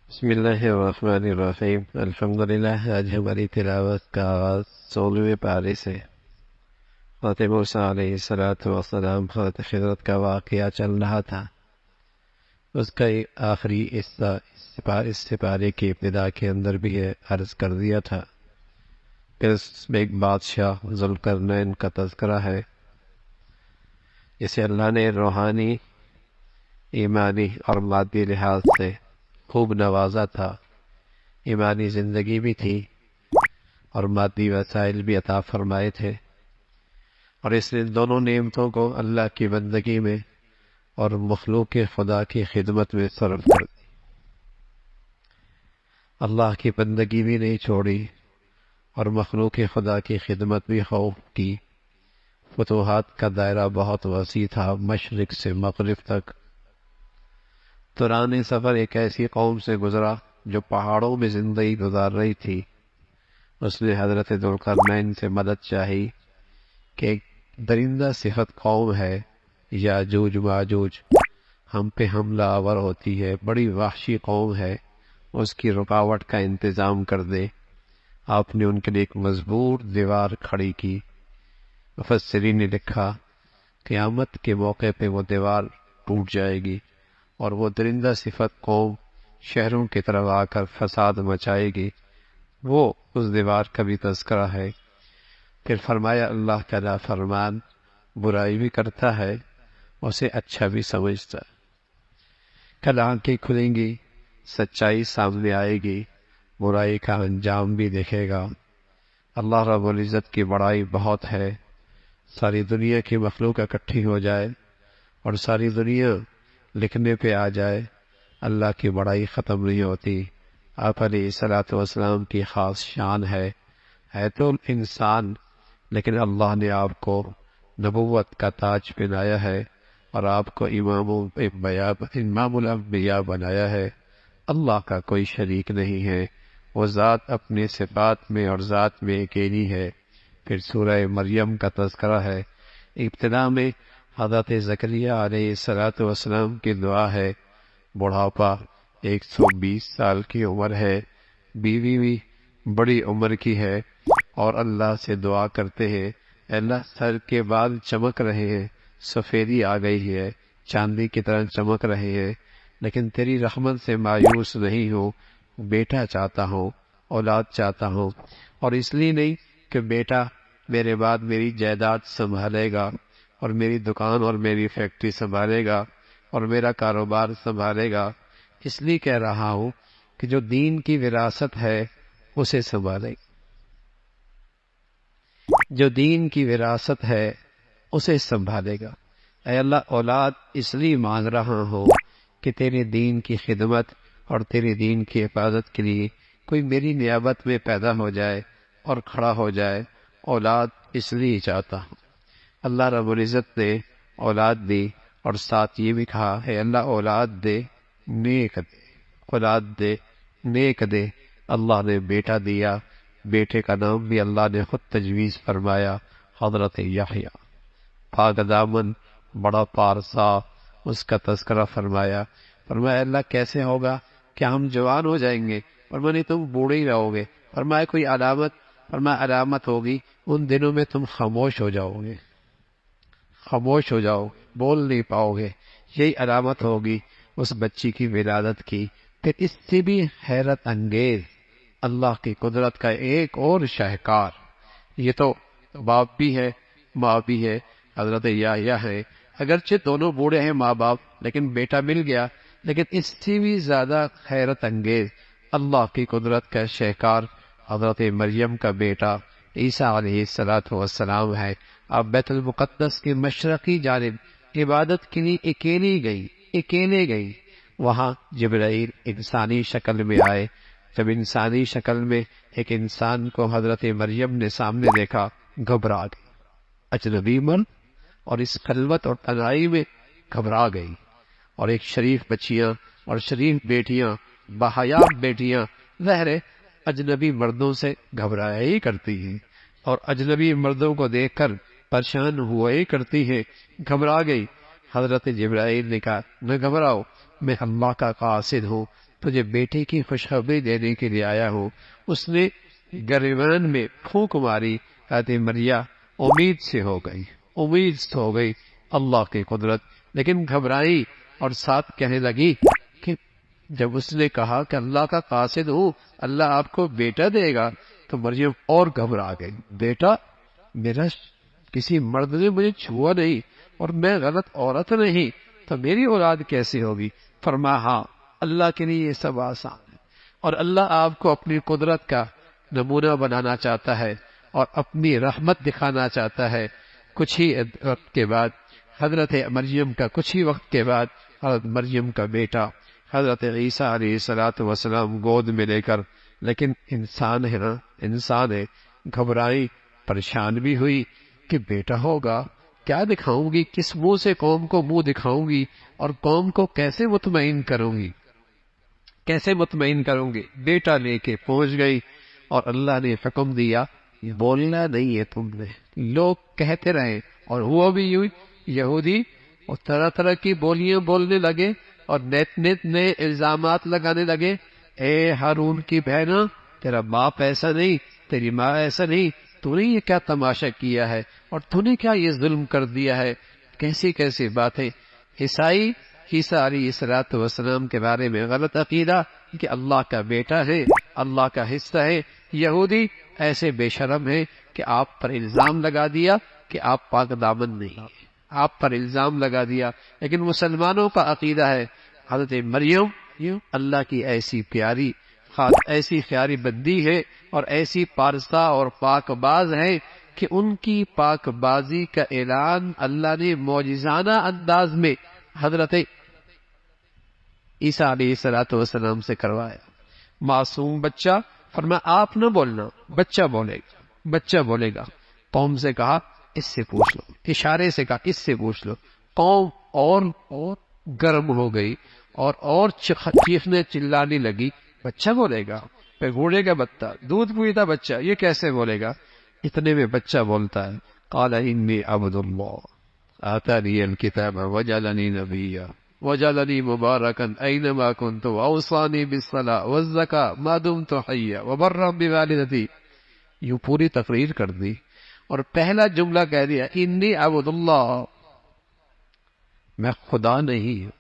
بسم اللہ الرحمن الرحیم۔ الحمدللہ، آج ہماری تلاوت کا آغاز 16ویں پارے سے حضرت موسیٰ علیہ السلام حضرت خضر کا واقعہ چل رہا تھا۔ اس کا آخری حصہ اس سپارے کی ابتدا کے اندر بھی عرض کر دیا تھا۔ پھر اس میں ایک بادشاہ ذوالقرنین کا تذکرہ ہے، جسے اللہ نے روحانی، ایمانی اور مادی لحاظ سے خوب نوازا تھا۔ ایمانی زندگی بھی تھی اور مادی وسائل بھی عطا فرمائے تھے، اور اس نے دونوں نعمتوں کو اللہ کی بندگی میں اور مخلوق خدا کی خدمت میں صرف کر دی۔ اللہ کی بندگی بھی نہیں چھوڑی اور مخلوق خدا کی خدمت بھی خوب کی۔ فتوحات کا دائرہ بہت وسیع تھا، مشرق سے مغرب تک۔ دوران سفر ایک ایسی قوم سے گزرا جو پہاڑوں میں زندگی گزار رہی تھی۔ اس نے حضرت ذوالقرنین سے مدد چاہی کہ ایک درندہ صفت قوم ہے، یاجوج ماجوج، ہم پہ حملہ آور ہوتی ہے، بڑی وحشی قوم ہے، اس کی رکاوٹ کا انتظام کر دے۔ آپ نے ان کے لیے ایک مضبوط دیوار کھڑی کی۔ مفسرین نے لکھا قیامت کے موقع پہ وہ دیوار ٹوٹ جائے گی اور وہ درندہ صفت قوم شہروں کی طرف آ کر فساد مچائے گی۔ وہ اس دیوار کا بھی تذکرہ ہے۔ پھر فرمایا اللہ کا نافرمان برائی بھی کرتا ہے، اسے اچھا بھی سمجھتا ہے۔ کل آنکھیں کھلیں گی، سچائی سامنے آئے گی، برائی کا انجام بھی دیکھے گا۔ اللہ رب العزت کی بڑائی بہت ہے۔ ساری دنیا کی مخلوق اکٹھی ہو جائے اور ساری دنیا لکھنے پہ آ جائے، اللہ کی بڑائی ختم نہیں ہوتی۔ آپ علیہ الصلوۃ والسلام کی خاص شان ہے تو انسان، لیکن اللہ نے آپ کو نبوت کا تاج پہنایا ہے اور آپ کو امام الانبیاء بنایا ہے۔ اللہ کا کوئی شریک نہیں ہے، وہ ذات اپنے صفات میں اور ذات میں اکیلی ہے۔ پھر سورہ مریم کا تذکرہ ہے۔ ابتدا میں حضرت زکریا علیہ السلام کی دعا ہے۔ بڑھاپا، 120 سال کی عمر ہے، بیوی بھی بڑی عمر کی ہے، اور اللہ سے دعا کرتے ہیں، اللہ سر کے بال چمک رہے ہیں، سفیدی آ گئی ہے، چاندی کی طرح چمک رہے ہیں، لیکن تیری رحمت سے مایوس نہیں ہوں، بیٹا چاہتا ہوں، اولاد چاہتا ہوں، اور اس لیے نہیں کہ بیٹا میرے بعد میری جائیداد سنبھالے گا اور میری دکان اور میری فیکٹری سنبھالے گا اور میرا کاروبار سنبھالے گا، اس لیے کہہ رہا ہوں کہ جو دین کی وراثت ہے اسے سنبھالے، جو دین کی وراثت ہے اسے سنبھالے گا۔ اے اللہ، اولاد اس لیے مانگ رہا ہوں کہ تیرے دین کی خدمت اور تیرے دین کی حفاظت کے لیے کوئی میری نیابت میں پیدا ہو جائے اور کھڑا ہو جائے۔ اولاد اس لیے چاہتا ہوں۔ اللہ رب العزت نے اولاد دی اور ساتھ یہ بھی کہا ہے اللہ اولاد دے، نیک دے، اولاد دے، نیک دے۔ اللہ نے بیٹا دیا، بیٹے کا نام بھی اللہ نے خود تجویز فرمایا، حضرت یحییٰ، پاک دامن، بڑا پارسا، اس کا تذکرہ فرمایا۔ فرمایا اللہ کیسے ہوگا؟ کیا ہم جوان ہو جائیں گے؟ فرمایا نہیں، تم بوڑھے ہی رہو گے۔ فرمایا کوئی علامت؟ فرمایا علامت ہوگی ان دنوں میں تم خاموش ہو جاؤ گے، خاموش ہو جاؤ، بول نہیں پاؤ گے، یہی علامت ہوگی اس بچی کی ولادت کی۔ پھر اس سے بھی حیرت انگیز اللہ کی قدرت کا ایک اور شاہکار، یہ تو باپ بھی ہے ماں بھی ہے، حضرت یحییٰ ہے، اگرچہ دونوں بوڑھے ہیں ماں باپ، لیکن بیٹا مل گیا۔ لیکن اس سے بھی زیادہ حیرت انگیز اللہ کی قدرت کا شاہکار حضرت مریم کا بیٹا عیسیٰ علیہ السلام ہے۔ آپ بیت المقدس کے مشرقی جانب عبادت کے لیے اکیلے گئی۔ وہاں جبرائیل انسانی شکل میں آئے۔ جب انسانی شکل میں ایک انسان کو حضرت مریم نے سامنے دیکھا، گھبرا گئی، اجنبی مرد اور اس خلوت اور تنہائی میں گھبرا گئی۔ اور ایک شریف بچیاں اور شریف بیٹیاں، باحیا بیٹیاں، ظاہر اجنبی مردوں سے گھبرایا ہی کرتی ہیں اور اجنبی مردوں کو دیکھ کر پریشان ہوا ہی کرتی ہیں، گھبرا گئی۔ حضرت جبرائیل نے کہا نہ گھبراؤ، میں اللہ کا قاصد ہوں، تجھے بیٹے کی خوشخبری دینے کے لیے آیا ہوں۔ اس نے گریبان میں پھونک ماری، حضرت مریم امید سے ہو گئی، امید سے ہو گئی اللہ کی قدرت، لیکن گھبرائی اور ساتھ کہنے لگی کہ جب اس نے کہا کہ اللہ کا قاصد ہوں، اللہ آپ کو بیٹا دے گا، تو مریم اور گھبرا گئی۔ بیٹا میرا کسی مرد نے مجھے چھوا نہیں اور میں غلط عورت نہیں، تو میری اولاد کیسے ہوگی؟ فرمایا ہاں، اللہ کے لیے یہ سب آسان ہے، اور اللہ آپ کو اپنی قدرت کا نمونہ بنانا چاہتا ہے اور اپنی رحمت دکھانا چاہتا ہے۔ کچھ ہی وقت کے بعد حضرت مریم کا حضرت مریم کا بیٹا حضرت عیسیٰ علیہ السلام گود میں لے کر، لیکن انسان ہے نا، انسان ہے، گھبرائی، پریشان بھی ہوئی کہ بیٹا ہوگا، کیا دکھاؤں گی، کس منہ سے قوم کو منہ دکھاؤں گی، اور قوم کو کیسے مطمئن کروں گی، کیسے مطمئن کروں گی؟ بیٹا لے کے پہنچ گئی، اور اللہ نے حکم دیا بولنا نہیں ہے تم نے۔ لوگ کہتے رہے، اور ہوا بھی یوں، یہودی اور طرح طرح کی بولیاں بولنے لگے اور نئے الزامات لگانے لگے۔ اے ہارون کی بہنا، تیرا باپ ایسا نہیں، تیری ماں ایسا نہیں، تو نے یہ کیا تماشا کیا ہے، اور تو نے کیا یہ ظلم کر دیا ہے؟ کیسی کیسی باتیں۔ عیسائی عیسیٰ علیہ السلام کے بارے میں غلط عقیدہ کہ اللہ کا بیٹا ہے، اللہ کا حصہ ہے۔ یہودی ایسے بے شرم ہے کہ آپ پر الزام لگا دیا کہ آپ پاک دامن نہیں، آپ پر الزام لگا دیا۔ لیکن مسلمانوں کا عقیدہ ہے حضرت مریم اللہ کی ایسی پیاری ایسی پیاری بندی ہے اور ایسی پارسا اور پاک باز ہے کہ ان کی پاک بازی کا اعلان اللہ نے معجزانہ انداز میں حضرت عیسیٰ علیہ السلام سے کروایا۔ معصوم بچہ، فرمایا آپ نہ بولنا، بچہ بولے گا۔ قوم سے کہا اس سے پوچھ لو، اشارے سے کہا اس سے پوچھ لو۔ قوم اور گرم ہو گئی اور چیخنے چلانے لگی، بچہ بولے گا، گھوڑے کا بچہ، دودھ پیتا بچہ، یہ کیسے بولے گا؟ اتنے میں بچہ بولتا ہے، قال انی عبد اللہ آتانی الکتاب وجعلنی نبیا وجعلنی مبارکا اینما کنت واوصانی بالصلاۃ والزکاۃ ما دمت حیا وبرا بوالدتی۔ یوں پوری تقریر کر دی، اور پہلا جملہ کہہ دیا انی عبد اللہ، میں خدا نہیں ہوں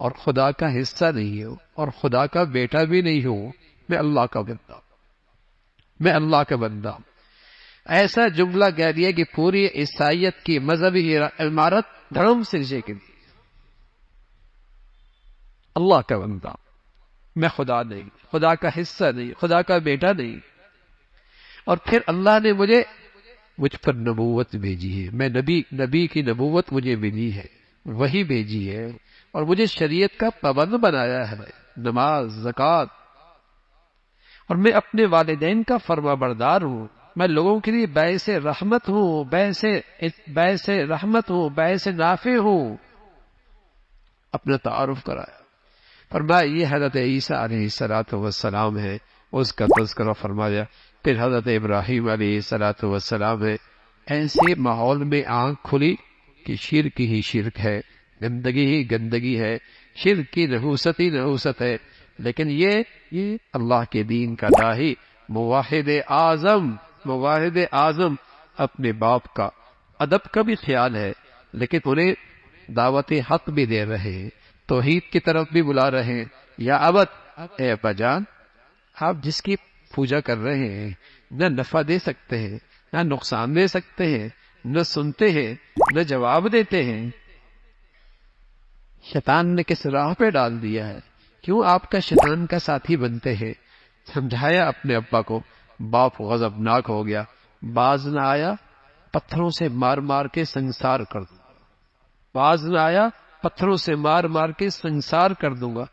اور خدا کا حصہ نہیں ہوں اور خدا کا بیٹا بھی نہیں ہوں، میں اللہ کا بندہ، میں اللہ کا بندہ۔ ایسا جملہ کہہ دیا کہ پوری عیسائیت کی مذہبی عمارت دھڑم سے نیچے کے لیے، اللہ کا بندہ، میں خدا نہیں، خدا کا حصہ نہیں، خدا کا بیٹا نہیں۔ اور پھر اللہ نے مجھ پر نبوت بھیجی ہے، میں نبی کی نبوت مجھے ملی ہے، وہی بھیجی ہے، اور مجھے شریعت کا پابند بنایا ہے، نماز، زکوٰۃ، اور میں اپنے والدین کا فرما بردار ہوں، میں لوگوں کے لیے باعث رحمت ہوں، باعث نافع ہوں۔ اپنا تعارف کرایا، فرمایا یہ حضرت عیسیٰ علیہ السلام ہے، اس کا تذکرہ فرمایا۔ پھر حضرت ابراہیم علیہ السلام ہے۔ ایسے ماحول میں آنکھ کھلی کہ شرک ہی شرک ہے، گندگی ہی گندگی ہے، شرک کی نحوست ہی نحوست ہے، لیکن یہ اللہ کے دین کا داعی، موحد اعظم اپنے باپ کا ادب کا بھی خیال ہے، لیکن انہیں دعوت حق بھی دے رہے ہیں، توحید کی طرف بھی بلا رہے ہیں۔ یا ابت، اے ابا جان، آپ جس کی پوجا کر رہے ہیں نہ نفع دے سکتے ہیں، نہ نقصان دے سکتے ہیں، نہ سنتے ہیں، نہ جواب دیتے ہیں، شیطان نے کس راہ پہ ڈال دیا ہے، کیوں آپ کا شیطان کا ساتھی بنتے ہیں؟ سمجھایا اپنے ابا کو، باپ غضبناک ہو گیا، باز نہ آیا پتھروں سے مار مار کے سنسار کر دوں گا، باز نہ آیا پتھروں سے مار مار کے سنسار کر دوں گا۔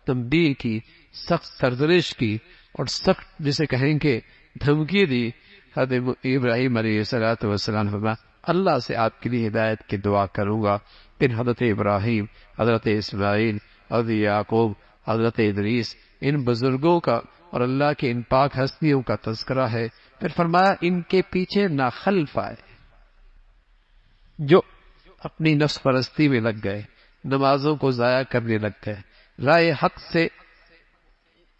تنبیہ کی، سخت سرزنش کی، اور سخت جسے کہیں کہ دھمکی دی۔ حضرت ابراہیم علیہ السلام فرمایا اللہ سے آپ کے لیے ہدایت کی دعا کروں گا۔ پھر حضرت ابراہیم، حضرت اسماعیل، حضرت یعقوب، حضرت ادریس، ان بزرگوں کا اور اللہ کے ان پاک ہستیوں کا تذکرہ ہے۔ پھر فرمایا ان کے پیچھے نہ خلف آئے جو اپنی نفس پرستی میں لگ گئے، نمازوں کو ضائع کرنے لگ گئے، رائے حق سے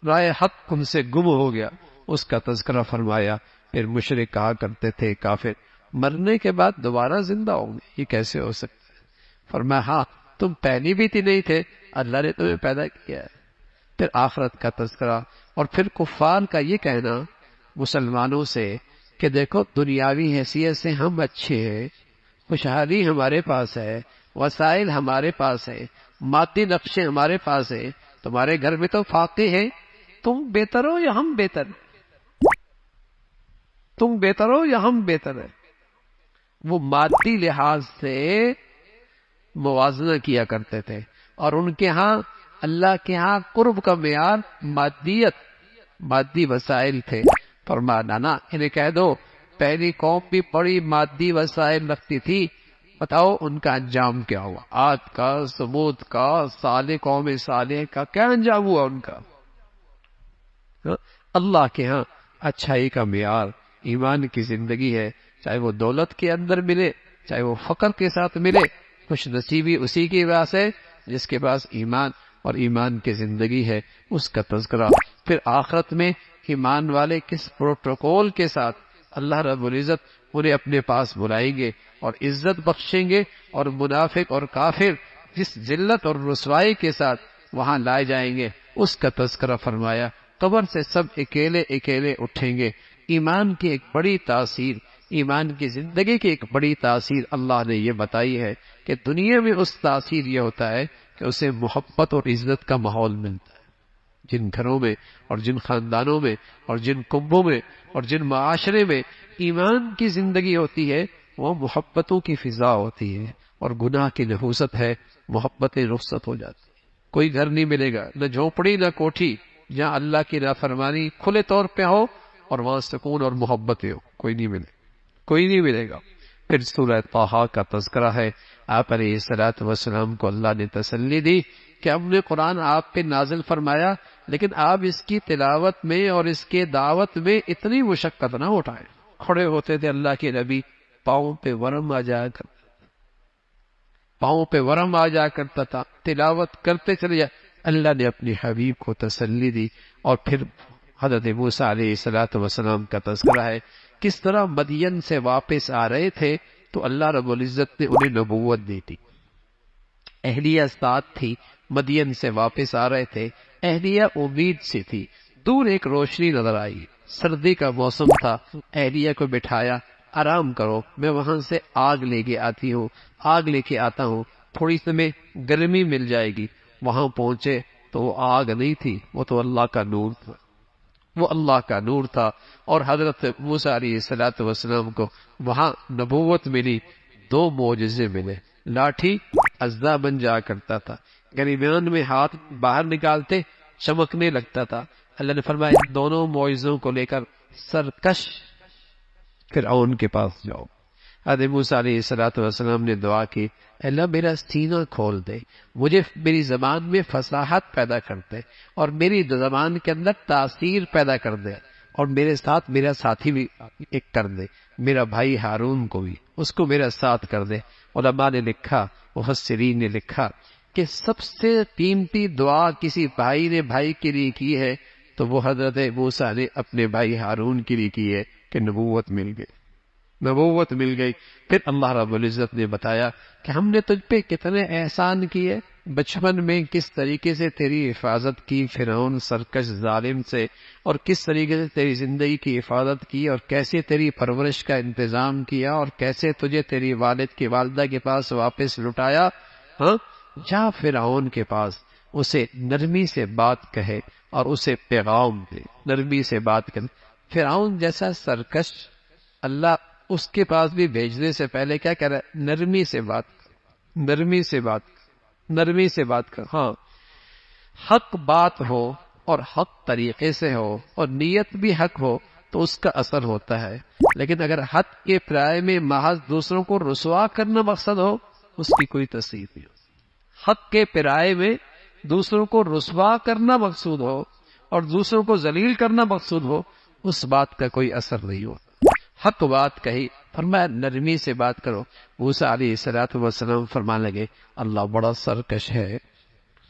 رائے حق ان سے گم ہو گیا، اس کا تذکرہ فرمایا۔ پھر مشرک کہا کرتے تھے کافر، مرنے کے بعد دوبارہ زندہ ہوں گے، یہ کیسے ہو سکتا ہے؟ فرمایا ہاں تم پہلی بھی نہیں تھے، اللہ نے تمہیں پیدا کیا ہے۔ پھر آخرت کا تذکرہ، اور پھر کفار کا یہ کہنا مسلمانوں سے کہ دیکھو دنیاوی حیثیت سے ہم اچھے ہیں، خوشحالی ہمارے پاس ہے، وسائل ہمارے پاس ہے، مادی نقشے ہمارے پاس ہے، تمہارے گھر میں تو فاقے ہیں، تم بہتر ہو یا ہم بہتر ہیں؟ تم بہتر ہو یا ہم بہتر ہیں؟ وہ مادی لحاظ سے موازنہ کیا کرتے تھے، اور ان کے ہاں اللہ کے ہاں قرب کا معیار مادیت، مادی وسائل تھے۔ فرمایا نا انہیں کہہ دو پہلی قوم بھی بڑی مادی وسائل رکھتی تھی، بتاؤ ان کا انجام کیا ہوا؟ عاد کا، ثمود کا، صالح قوم صالح کا کیا انجام ہوا ان کا؟ اللہ کے ہاں اچھائی کا معیار ایمان کی زندگی ہے، چاہے وہ دولت کے اندر ملے، چاہے وہ فقر کے ساتھ ملے، خوش نصیبی اسی کی وجہ سے جس کے پاس ایمان اور ایمان کی زندگی ہے، اس کا تذکرہ۔ پھر آخرت میں ایمان والے کس پروٹوکول کے ساتھ اللہ رب العزت انہیں اپنے پاس بلائیں گے اور عزت بخشیں گے، اور منافق اور کافر جس ذلت اور رسوائی کے ساتھ وہاں لائے جائیں گے، اس کا تذکرہ فرمایا۔ قبر سے سب اکیلے اکیلے اٹھیں گے۔ ایمان کی ایک بڑی تاثیر، ایمان کی زندگی کی ایک بڑی تاثیر اللہ نے یہ بتائی ہے کہ دنیا میں اس تاثیر یہ ہوتا ہے کہ اسے محبت اور عزت کا ماحول ملتا ہے۔ جن گھروں میں اور جن خاندانوں میں اور جن کنبوں میں اور جن معاشرے میں ایمان کی زندگی ہوتی ہے، وہ محبتوں کی فضا ہوتی ہے، اور گناہ کی نحوست ہے، محبتیں رخصت ہو جاتی ہیں۔ کوئی گھر نہیں ملے گا، نہ جھونپڑی نہ کوٹھی، جہاں اللہ کی نافرمانی کھلے طور پہ ہو اور وہاں سکون اور محبتیں ہو، کوئی نہیں ملے، کوئی نہیں ملے گا۔ پھر سورہ طٰہٰ کا تذکرہ ہے۔ آپ علیہ الصلوۃ والسلام کو اللہ نے تسلی دی کہ ہم نے قرآن آپ پہ نازل فرمایا، لیکن آپ اس کی تلاوت میں اور اس کے دعوت میں اتنی مشقت نہ اٹھائیں۔ کھڑے ہوتے تھے اللہ کے نبی، پاؤں پہ ورم آ جایا کرتا تھا، پاؤں پہ ورم آ جایا کرتا تھا، تلاوت کرتے چلے جائے۔ اللہ نے اپنی حبیب کو تسلی دی۔ اور پھر حضرت موسیٰ علیہ الصلوۃ والسلام کا تذکرہ ہے، کس طرح مدین سے واپس آ رہے تھے تو اللہ رب العزت نے انہیں نبوت دی تھی۔ اہلیہ ساتھ تھی، مدین سے واپس آ رہے تھے، اہلیہ امید سے تھی۔ دور ایک روشنی نظر آئی، سردی کا موسم تھا، اہلیہ کو بٹھایا، آرام کرو، میں وہاں سے آگ لے کے آتی ہوں، آگ لے کے آتا ہوں، تھوڑی سی میں گرمی مل جائے گی۔ وہاں پہنچے تو وہ آگ نہیں تھی، وہ تو اللہ کا نور تھا، وہ اللہ کا نور تھا۔ اور حضرت موسیٰ علیہ الصلوۃ والسلام کو وہاں نبوت ملی، دو معجزے ملے۔ لاٹھی اژدھا بن جایا کرتا تھا، درمیان میں ہاتھ باہر نکالتے چمکنے لگتا تھا۔ اللہ نے فرمایا ان دونوں معجزوں کو لے کر سرکش فرعون کے پاس جاؤ۔ حضرت موسیٰ علیہ الصلوۃ والسلام نے دعا کی، اللہ میرا سینہ کھول دے، مجھے میری زبان میں فصاحت پیدا کر دے، اور میری زبان کے اندر تاثیر پیدا کر دے، اور میرے ساتھ میرا ساتھی بھی ایک کر دے، میرا بھائی ہارون کو بھی، اس کو میرا ساتھ کر دے۔ علماء نے لکھا، مفسرین نے لکھا کہ سب سے قیمتی دعا کسی بھائی نے بھائی کے لیے کی ہے تو وہ حضرت موسیٰ نے اپنے بھائی ہارون کے لیے کی ہے کہ نبوت مل گئی، نبوت مل گئی۔ پھر اللہ رب العزت نے بتایا کہ ہم نے تجھ پہ کتنے احسان کیے، بچپن میں کس طریقے سے تیری حفاظت کی فرعون سرکش ظالم سے، اور کس طریقے سے تیری زندگی کی حفاظت کی، اور کیسے تیری پرورش کا انتظام کیا، اور کیسے تجھے تیری والد کی والدہ کے پاس واپس لٹایا۔ ہاں جا فرعون کے پاس، اسے نرمی سے بات کہے اور اسے پیغام دے، نرمی سے بات کرے۔ فرعون جیسا سرکش اللہ اس کے پاس بھی بھیجنے سے پہلے کیا کہہ رہا ہے؟ نرمی سے بات کر، نرمی سے بات کر، نرمی سے بات کر۔ ہاں حق بات ہو اور حق طریقے سے ہو اور نیت بھی حق ہو تو اس کا اثر ہوتا ہے، لیکن اگر حق کے پرائے میں محض دوسروں کو رسوا کرنا مقصد ہو اس کی کوئی تاثیر نہیں ہو۔ حق کے پرائے میں دوسروں کو رسوا کرنا مقصود ہو اور دوسروں کو ذلیل کرنا مقصود ہو، اس بات کا کوئی اثر نہیں ہوتا۔ حق بات کہی، فرمایا نرمی سے بات کرو۔ موسیٰ علیہ الصلوۃ والسلام فرمانے لگے اللہ بڑا سرکش ہے،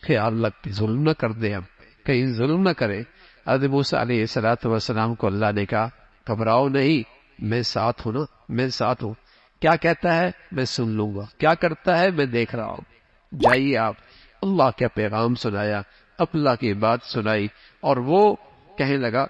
خیال رکھ ظلم نہ کر دے ہم پہ، کہیں ظلم نہ کرے۔ حضرت موسیٰ علیہ السلام کو اللہ نے کہا گھبراؤ نہیں، میں ساتھ ہوں نا، میں ساتھ ہوں۔ کیا کہتا ہے میں سن لوں گا، کیا کرتا ہے میں دیکھ رہا ہوں، جائیے آپ۔ اللہ کا پیغام سنایا، اللہ کی بات سنائی، اور وہ کہنے لگا،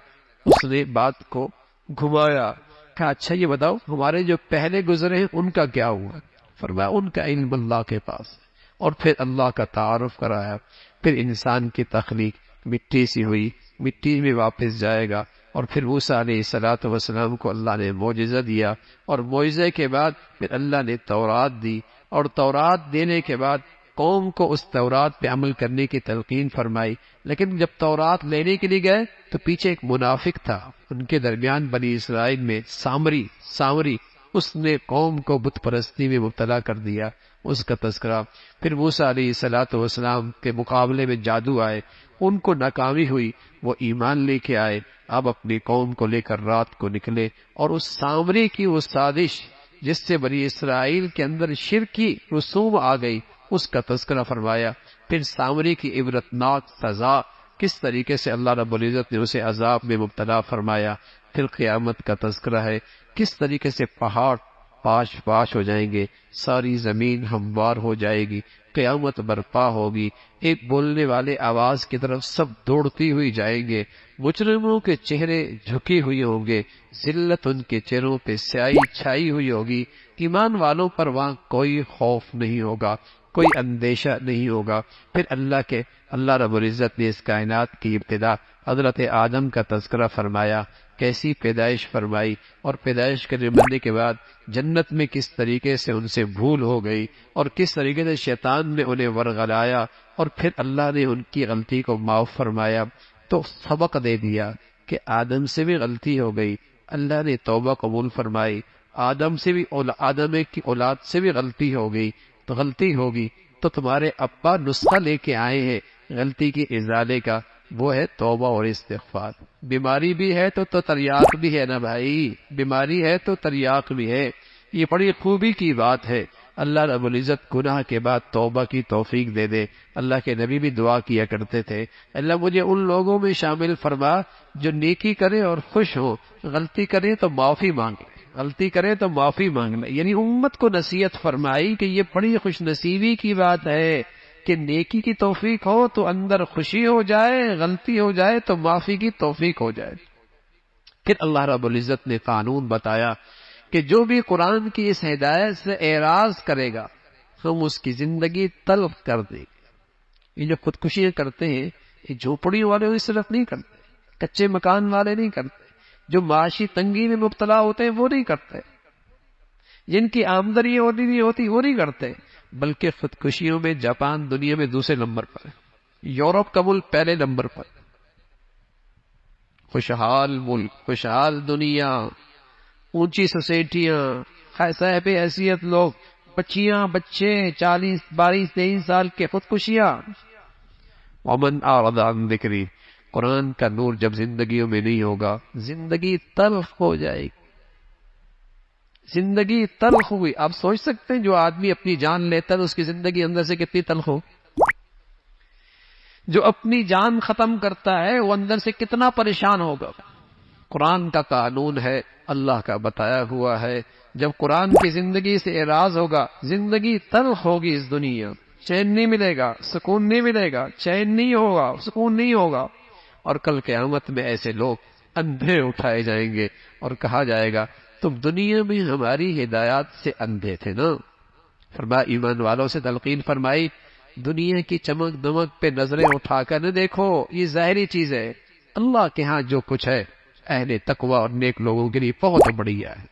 اس نے بات کو گھمایا، کہا اچھا یہ بتاؤ ہمارے جو پہلے گزرے ہیں ان کا کیا ہوا؟ فرمایا ان کا علم اللہ کے پاس ہے۔ اور پھر اللہ کا تعارف کرایا، پھر انسان کی تخلیق مٹی سے ہوئی، مٹی میں واپس جائے گا، اور پھر موسیٰ علیہ السلام کو اللہ نے معجزہ دیا، اور معجزے کے بعد پھر اللہ نے تورات دی، اور تورات دینے کے بعد قوم کو اس تورات پہ عمل کرنے کی تلقین فرمائی۔ لیکن جب تورات لینے کے لیے گئے تو پیچھے ایک منافق تھا، ان کے درمیان بنی اسرائیل میں سامری، اس نے قوم کو بت پرستی میں مبتلا کر دیا، اس کا تذکرہ۔ پھر موسیٰ علیہ السلام کے مقابلے میں جادو آئے، ان کو ناکامی ہوئی، وہ ایمان لے کے آئے، اب اپنی قوم کو لے کر رات کو نکلے، اور اس سامری کی وہ سازش جس سے بنی اسرائیل کے اندر شرکی رسوم آ گئی، اس کا تذکرہ فرمایا۔ پھر سامری کی عبرتناک سزا، کس طریقے سے اللہ رب العزت نے اسے عذاب میں مبتلا فرمایا۔ پھر قیامت کا تذکرہ ہے، کس طریقے سے پہاڑ پاش ہو جائیں گے، ساری زمین ہموار ہو جائے گی، قیامت برپا ہوگی، ایک بولنے والے آواز کی طرف سب دوڑتی ہوئی جائیں گے، مجرموں کے چہرے جھکے ہوئے ہوں گے، ذلت ان کے چہروں پہ سیاہی چھائی ہوئی ہوگی، ایمان والوں پر وہاں کوئی خوف نہیں ہوگا، کوئی اندیشہ نہیں ہوگا۔ پھر اللہ رب العزت نے اس کائنات کی ابتدا حضرت آدم کا تذکرہ فرمایا، کیسی پیدائش فرمائی، اور پیدائش کرنے بننے کے بعد جنت میں کس طریقے سے ان سے بھول ہو گئی، اور کس طریقے سے شیطان نے انہیں ورغلایا، اور پھر اللہ نے ان کی غلطی کو معاف فرمایا، تو سبق دے دیا کہ آدم سے بھی غلطی ہو گئی، اللہ نے توبہ قبول فرمائی، آدم کی اولاد سے بھی غلطی ہو گئی، تو غلطی ہوگی تو تمہارے ابا نسخہ لے کے آئے ہیں غلطی کی ازالے کا، وہ ہے توبہ اور استغفار۔ بیماری بھی ہے تو تریاق بھی ہے نا بھائی، بیماری ہے تو تریاق بھی ہے، یہ بڑی خوبی کی بات ہے۔ اللہ رب العزت گناہ کے بعد توبہ کی توفیق دے دے۔ اللہ کے نبی بھی دعا کیا کرتے تھے، اللہ مجھے ان لوگوں میں شامل فرما جو نیکی کرے اور خوش ہو، غلطی کرے تو معافی مانگے، غلطی کرے تو معافی مانگنا، یعنی امت کو نصیحت فرمائی کہ یہ بڑی خوش نصیبی کی بات ہے کہ نیکی کی توفیق ہو تو اندر خوشی ہو جائے، غلطی ہو جائے تو معافی کی توفیق ہو جائے۔ پھر اللہ رب العزت نے قانون بتایا کہ جو بھی قرآن کی اس ہدایت سے اعراض کرے گا ہم اس کی زندگی تلخ کر دیں گے۔ یہ جو خودکشیاں کرتے ہیں یہ جھوپڑیوں والے اس صرف نہیں کرتے، کچے مکان والے نہیں کرتے، جو معاشی تنگی میں مبتلا ہوتے ہیں وہ نہیں کرتے، جن کی آمدنی نہیں ہوتی وہ نہیں کرتے، بلکہ خودکشیوں میں جاپان دنیا میں دوسرے نمبر پر ہے، یورپ کا ملک پہلے نمبر پر۔ خوشحال ملک، خوشحال دنیا، اونچی سوسائٹیاں، صاحب حیثیت لوگ، بچیاں بچے 40 22 23 سال کے خودکشیاں۔ ومن اعرض عن ذکری، قرآن کا نور جب زندگیوں میں نہیں ہوگا زندگی تلخ ہو جائے گی، زندگی تلخ ہوئی۔ آپ سوچ سکتے ہیں جو آدمی اپنی جان لیتا ہے اس کی زندگی اندر سے کتنی تلخ ہو، جو اپنی جان ختم کرتا ہے وہ اندر سے کتنا پریشان ہوگا۔ قرآن کا قانون ہے، اللہ کا بتایا ہوا ہے، جب قرآن کی زندگی سے اعراض ہوگا زندگی تلخ ہوگی، اس دنیا چین نہیں ملے گا، سکون نہیں ملے گا، چین نہیں ہوگا، سکون نہیں ہوگا، اور کل قیامت میں ایسے لوگ اندھے اٹھائے جائیں گے اور کہا جائے گا تم دنیا میں ہماری ہدایات سے اندھے تھے نا۔ فرمایا ایمان والوں سے تلقین فرمائی دنیا کی چمک دمک پہ نظریں اٹھا کر نہ دیکھو، یہ ظاہری چیز ہے، اللہ کے ہاں جو کچھ ہے اہل تقوی اور نیک لوگوں کے لیے بہت بڑھیا ہے۔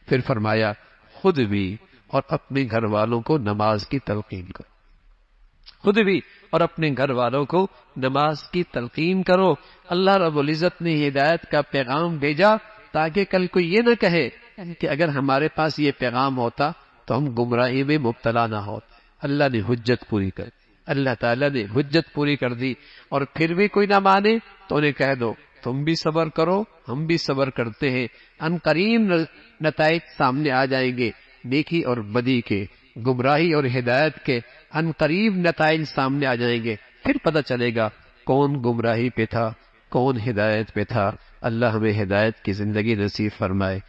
پھر فرمایا خود بھی اور اپنے گھر والوں کو نماز کی تلقین کرو، خود بھی اور اپنے گھر والوں کو نماز کی تلقین کرو۔ اللہ رب العزت نے ہدایت کا پیغام بھیجا تاکہ کل کوئی یہ نہ کہے کہ اگر ہمارے پاس یہ پیغام ہوتا تو ہم گمراہی میں مبتلا نہ ہوتے۔ اللہ نے حجت پوری کر دی، اللہ تعالیٰ نے حجت پوری کر دی، اور پھر بھی کوئی نہ مانے تو انہیں کہہ دو تم بھی صبر کرو ہم بھی صبر کرتے ہیں، ان قریب نتائج سامنے آ جائیں گے، نیکی اور بدی کے، گمراہی اور ہدایت کے ان قریب نتائج سامنے آ جائیں گے، پھر پتہ چلے گا کون گمراہی پہ تھا، کون ہدایت پہ تھا۔ اللہ ہمیں ہدایت کی زندگی نصیب فرمائے۔